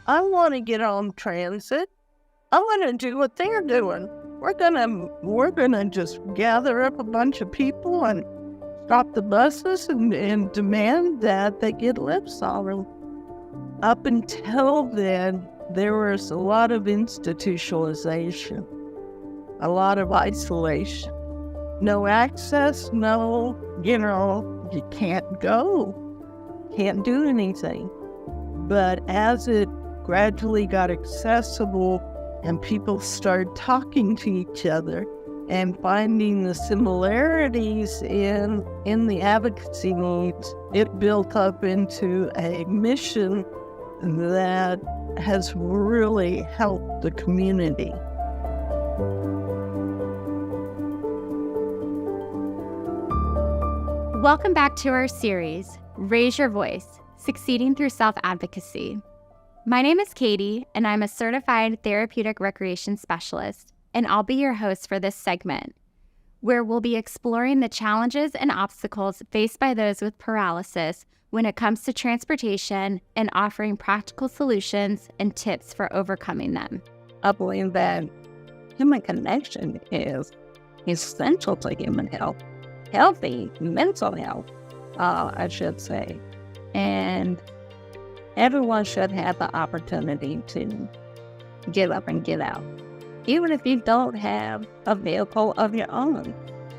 I want to get on transit. I want to do what they're doing. We're gonna just gather up a bunch of people and stop the buses and demand that they get lip solid. Up until then, there was a lot of institutionalization, a lot of isolation. No access, you can't go, can't do anything. But as it gradually got accessible and people started talking to each other and finding the similarities in the advocacy needs, it built up into a mission that has really helped the community. Welcome back to our series, Raise Your Voice, Succeeding Through Self-Advocacy. My name is Katie, and I'm a certified therapeutic recreation specialist, and I'll be your host for this segment, where we'll be exploring the challenges and obstacles faced by those with paralysis when it comes to transportation and offering practical solutions and tips for overcoming them. I believe that human connection is essential to human health, healthy mental health, I should say. And everyone should have the opportunity to get up and get out, even if you don't have a vehicle of your own.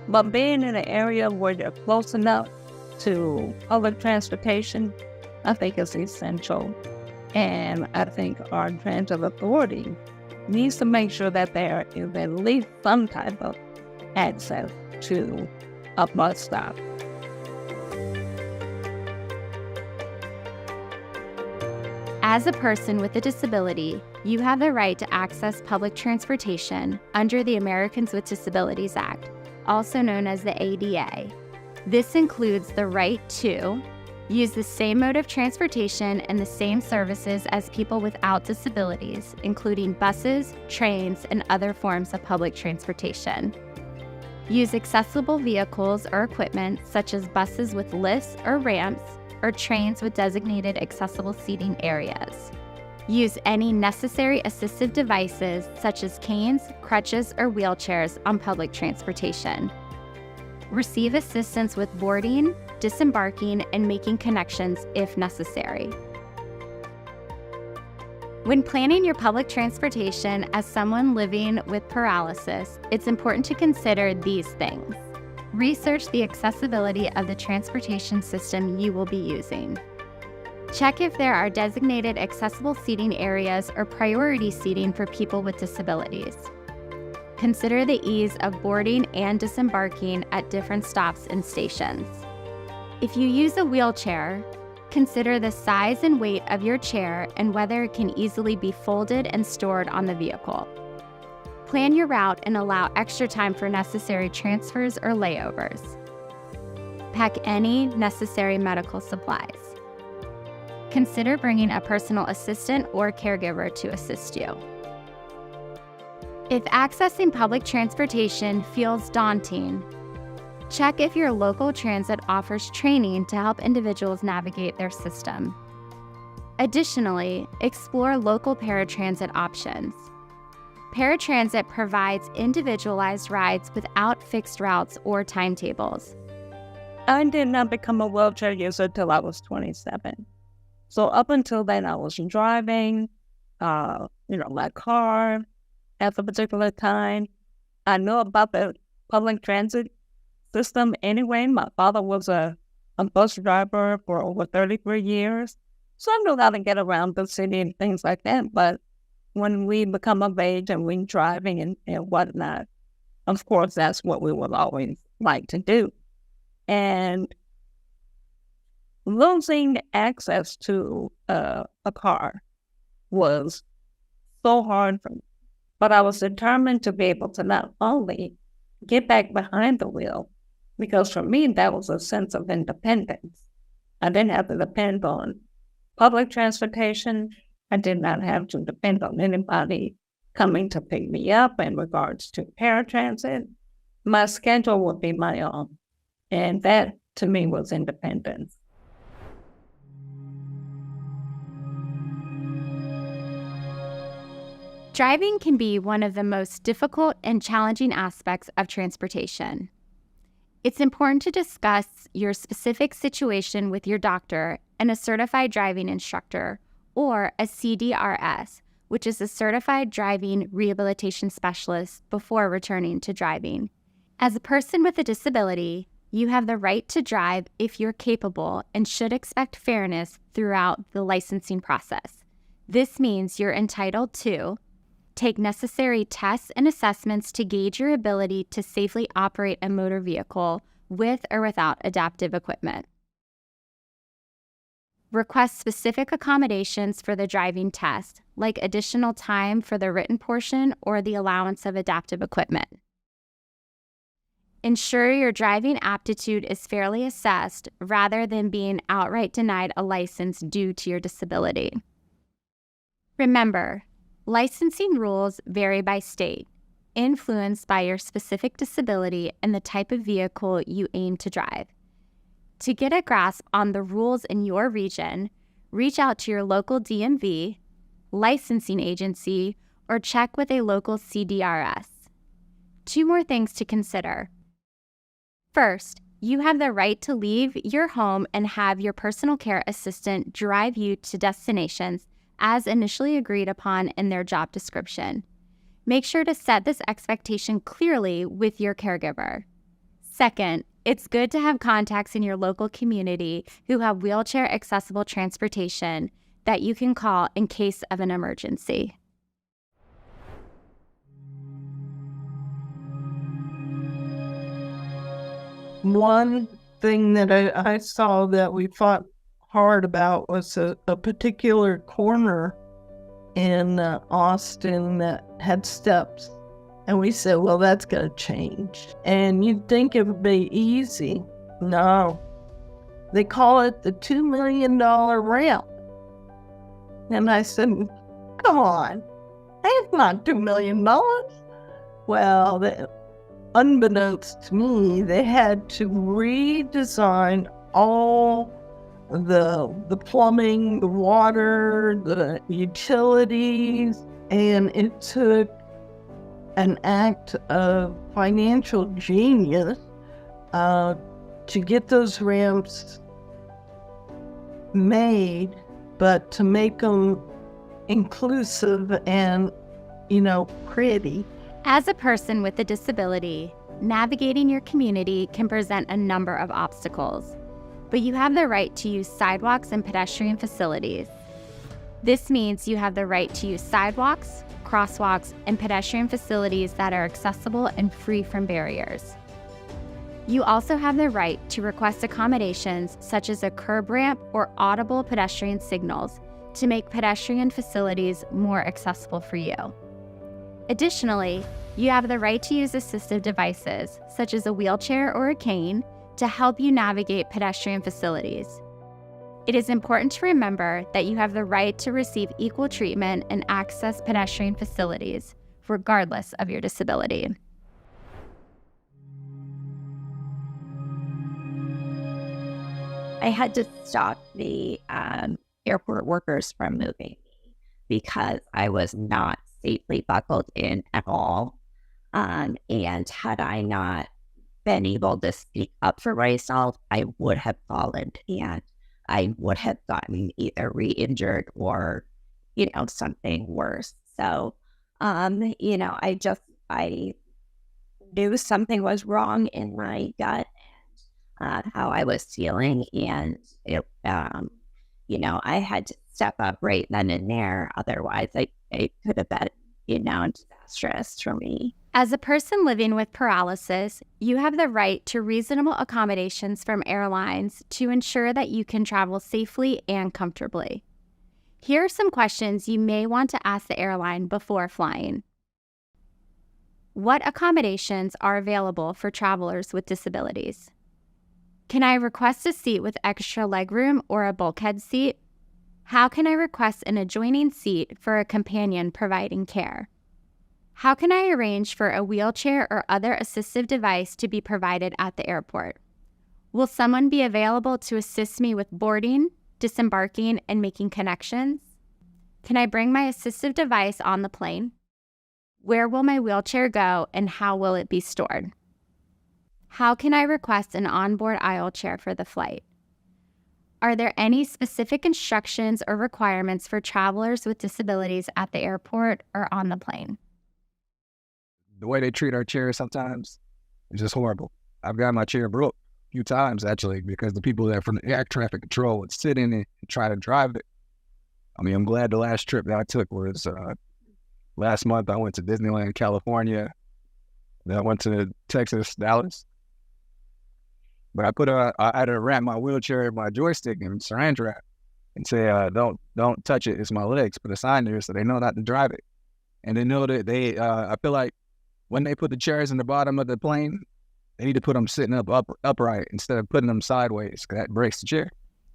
But being in an area where you're close enough to public transportation, I think is essential. And I think our transit authority needs to make sure that there is at least some type of access to a bus stop. As a person with a disability, you have the right to access public transportation under the Americans with Disabilities Act, also known as the ADA. This includes the right to use the same mode of transportation and the same services as people without disabilities, including buses, trains, and other forms of public transportation. Use accessible vehicles or equipment such as buses with lifts or ramps, or trains with designated accessible seating areas. Use any necessary assistive devices such as canes, crutches, or wheelchairs on public transportation. Receive assistance with boarding, disembarking, and making connections if necessary. When planning your public transportation as someone living with paralysis, it's important to consider these things. Research the accessibility of the transportation system you will be using. Check if there are designated accessible seating areas or priority seating for people with disabilities. Consider the ease of boarding and disembarking at different stops and stations. If you use a wheelchair, consider the size and weight of your chair and whether it can easily be folded and stored on the vehicle. Plan your route and allow extra time for necessary transfers or layovers. Pack any necessary medical supplies. Consider bringing a personal assistant or caregiver to assist you. If accessing public transportation feels daunting, check if your local transit offers training to help individuals navigate their system. Additionally, explore local paratransit options. Paratransit provides individualized rides without fixed routes or timetables. I did not become a wheelchair user until I was 27. So up until then, I was driving, my car at a particular time. I knew about the public transit system anyway. My father was a bus driver for over 33 years. So I knew how to get around the city and things like that. But when we become of age and we're driving and whatnot, of course, that's what we would always like to do. And losing access to a car was so hard for me. But I was determined to be able to not only get back behind the wheel, because for me, that was a sense of independence. I didn't have to depend on public transportation. I did not have to depend on anybody coming to pick me up in regards to paratransit. My schedule would be my own. And that, to me, was independence. Driving can be one of the most difficult and challenging aspects of transportation. It's important to discuss your specific situation with your doctor and a certified driving instructor, or a CDRS, which is a certified driving rehabilitation specialist, before returning to driving. As a person with a disability, you have the right to drive if you're capable and should expect fairness throughout the licensing process. This means you're entitled to take necessary tests and assessments to gauge your ability to safely operate a motor vehicle with or without adaptive equipment. Request specific accommodations for the driving test, like additional time for the written portion or the allowance of adaptive equipment. Ensure your driving aptitude is fairly assessed rather than being outright denied a license due to your disability. Remember, licensing rules vary by state, influenced by your specific disability and the type of vehicle you aim to drive. To get a grasp on the rules in your region, reach out to your local DMV, licensing agency, or check with a local CDRS. 2 more things to consider. First, you have the right to leave your home and have your personal care assistant drive you to destinations as initially agreed upon in their job description. Make sure to set this expectation clearly with your caregiver. Second, it's good to have contacts in your local community who have wheelchair-accessible transportation that you can call in case of an emergency. One thing that I saw that we fought hard about was a particular corner in Austin that had steps. And we said, well, that's going to change. And you'd think it would be easy. No. They call it the $2 million ramp. And I said, come on, that's not $2 million. Well, unbeknownst to me, they had to redesign all the plumbing, the water, the utilities, and it took an act of financial genius to get those ramps made, but to make them inclusive and, pretty. As a person with a disability, navigating your community can present a number of obstacles, but you have the right to use sidewalks and pedestrian facilities. This means you have the right to use sidewalks, crosswalks, and pedestrian facilities that are accessible and free from barriers. You also have the right to request accommodations such as a curb ramp or audible pedestrian signals to make pedestrian facilities more accessible for you. Additionally, you have the right to use assistive devices such as a wheelchair or a cane to help you navigate pedestrian facilities. It is important to remember that you have the right to receive equal treatment and access pedestrian facilities, regardless of your disability. I had to stop the airport workers from moving me because I was not safely buckled in at all. And had I not been able to speak up for myself, I would have fallen and I would have gotten either re-injured or, something worse. So, I knew something was in my gut and how I was feeling. And, I had to step up right then and there. Otherwise, it could have been, disastrous for me. As a person living with paralysis, you have the right to reasonable accommodations from airlines to ensure that you can travel safely and comfortably. Here are some questions you may want to ask the airline before flying. What accommodations are available for travelers with disabilities? Can I request a seat with extra legroom or a bulkhead seat? How can I request an adjoining seat for a companion providing care? How can I arrange for a wheelchair or other assistive device to be provided at the airport? Will someone be available to assist me with boarding, disembarking, and making connections? Can I bring my assistive device on the plane? Where will my wheelchair go and how will it be stored? How can I request an onboard aisle chair for the flight? Are there any specific instructions or requirements for travelers with disabilities at the airport or on the plane? The way they treat our chairs sometimes is just horrible. I've got my chair broke a few times, actually, because the people that from the air traffic control would sit in it and try to drive it. I mean, I'm glad the last trip that I took was last month. I went to Disneyland, California. Then I went to Texas, Dallas. But I had to wrap my wheelchair, my joystick in saran wrap and say, don't touch it. It's my legs. Put a sign there so they know not to drive it. And they know that I feel like when they put the chairs in the bottom of the plane, they need to put them sitting upright instead of putting them sideways, because that breaks the chair.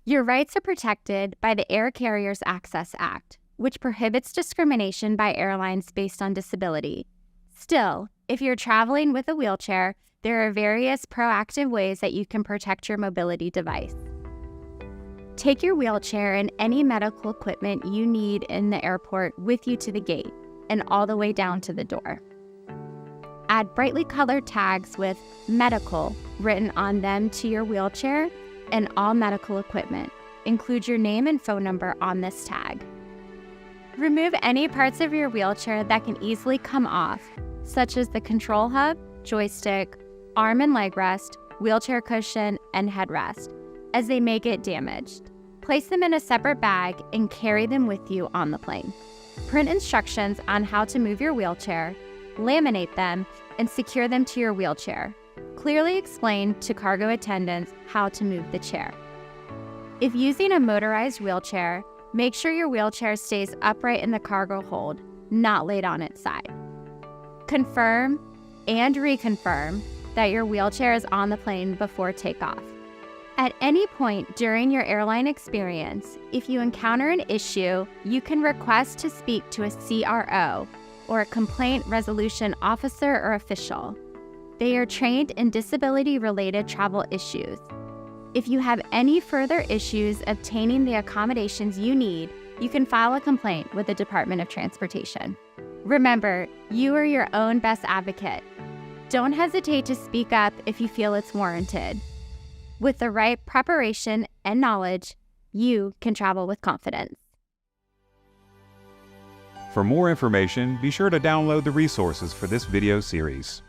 Your rights are protected by the Air Carriers Access Act, which prohibits discrimination by airlines based on disability. Still, if you're traveling with a wheelchair, there are various proactive ways that you can protect your mobility device. Take your wheelchair and any medical equipment you need in the airport with you to the gate and all the way down to the door. Add brightly colored tags with medical written on them to your wheelchair and all medical equipment. Include your name and phone number on this tag. Remove any parts of your wheelchair that can easily come off, such as the control hub, joystick, arm and leg rest, wheelchair cushion, and headrest, as they may get damaged. Place them in a separate bag and carry them with you on the plane. Print instructions on how to move your wheelchair, laminate them, and secure them to your wheelchair. Clearly explain to cargo attendants how to move the chair. If using a motorized wheelchair, make sure your wheelchair stays upright in the cargo hold, not laid on its side. Confirm and reconfirm that your wheelchair is on the plane before takeoff. At any point during your airline experience, if you encounter an issue, you can request to speak to a CRO or a complaint resolution officer or official. They are trained in disability-related travel issues. If you have any further issues obtaining the accommodations you need, you can file a complaint with the Department of Transportation. Remember, you are your own best advocate. Don't hesitate to speak up if you feel it's warranted. With the right preparation and knowledge, you can travel with confidence. For more information, be sure to download the resources for this video series.